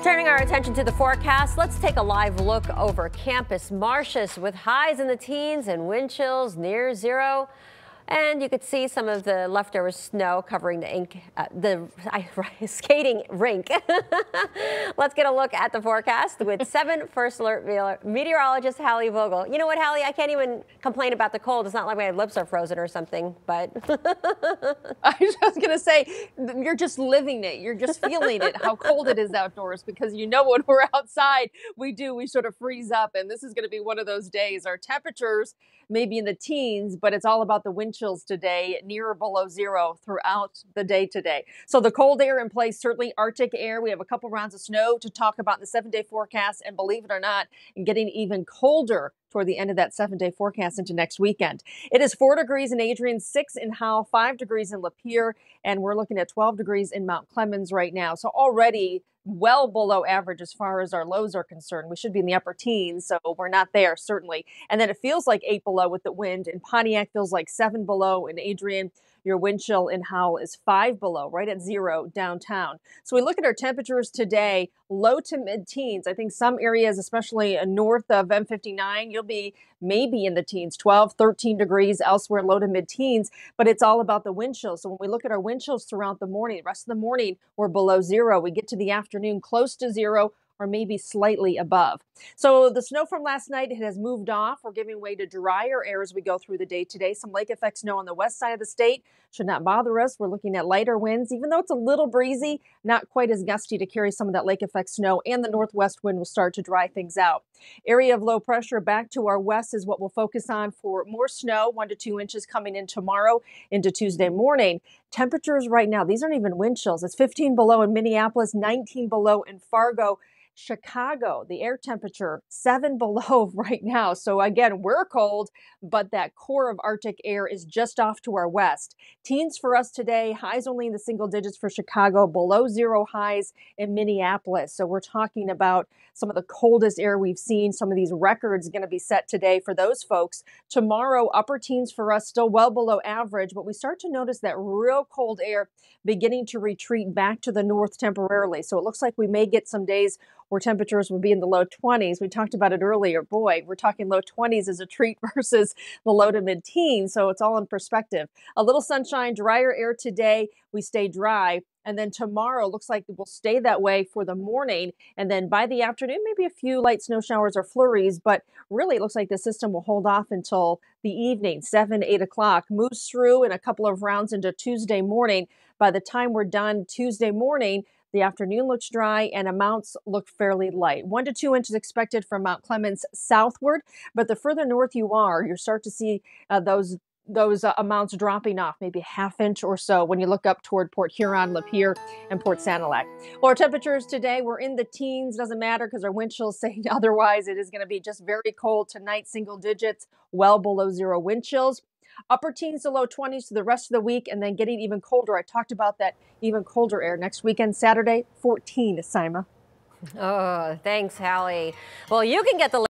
Turning our attention to the forecast, let's take a live look over campus marshes with highs in the teens and wind chills near zero. And you could see some of the leftover snow covering the skating rink. Let's get a look at the forecast with 7 First Alert meteorologist Hallie Vogel. You know what, Hallie? I can't even complain about the cold. It's not like my lips are frozen or something, but. I was just going to say, you're just living it. You're just feeling it, how cold it is outdoors, because you know when we're outside, we sort of freeze up. And this is going to be one of those days. Our temperatures may be in the teens, but it's all about the wind chills today, near or below zero throughout the day today. So the cold air in place, certainly Arctic air. We have a couple rounds of snow to talk about in the 7-day forecast, and believe it or not, getting even colder toward the end of that 7-day forecast into next weekend. It is 4 degrees in Adrian, 6 in Howell, 5 degrees in Lapeer, and we're looking at 12 degrees in Mount Clemens right now. So already well below average as far as our lows are concerned. We should be in the upper teens, so we're not there, certainly. And then it feels like 8 below with the wind. In Pontiac feels like 7 below. In Adrian, your wind chill in Howell is 5 below, right at 0 downtown. So we look at our temperatures today, low to mid-teens. I think some areas, especially north of M59, you'll be maybe in the teens, 12, 13 degrees, elsewhere low to mid-teens, but it's all about the wind chill. So when we look at our wind chills throughout the morning, the rest of the morning, we're below 0. We get to the afternoon close to 0, or maybe slightly above. So the snow from last night, it has moved off. We're giving way to drier air as we go through the day today. Some lake effect snow on the west side of the state should not bother us. We're looking at lighter winds, even though it's a little breezy, not quite as gusty to carry some of that lake effect snow, and the northwest wind will start to dry things out. Area of low pressure back to our west is what we'll focus on for more snow, 1 to 2 inches coming in tomorrow into Tuesday morning. Temperatures right now, these aren't even wind chills. It's 15 below in Minneapolis, 19 below in Fargo. Chicago, the air temperature 7 below right now. So again, we're cold, but that core of Arctic air is just off to our west. Teens for us today, highs only in the single digits for Chicago, below 0 highs in Minneapolis. So we're talking about some of the coldest air we've seen. Some of these records going to be set today for those folks. Tomorrow, upper teens for us, still well below average, but we start to notice that real cold air beginning to retreat back to the north temporarily. So it looks like we may get some days where temperatures will be in the low 20s. We talked about it earlier. Boy, we're talking low 20s as a treat versus the low to mid-teens, so it's all in perspective. A little sunshine, drier air today. We stay dry. And then tomorrow looks like it will stay that way for the morning. And then by the afternoon, maybe a few light snow showers or flurries. But really, it looks like the system will hold off until the evening, 7, 8 o'clock. Moves through in a couple of rounds into Tuesday morning. By the time we're done Tuesday morning, the afternoon looks dry and amounts look fairly light. 1 to 2 inches expected from Mount Clemens southward. But the further north you are, you start to see those amounts dropping off, maybe a half inch or so when you look up toward Port Huron, Lapeer, and Port Sanilac. Well, our temperatures today, we're in the teens. Doesn't matter because our wind chills say otherwise. It is going to be just very cold tonight, single digits, well below 0 wind chills. Upper teens to low 20s to the rest of the week, and then getting even colder. I talked about that even colder air next weekend, Saturday, 14, Sima. Oh, thanks, Hallie. Well, you can get the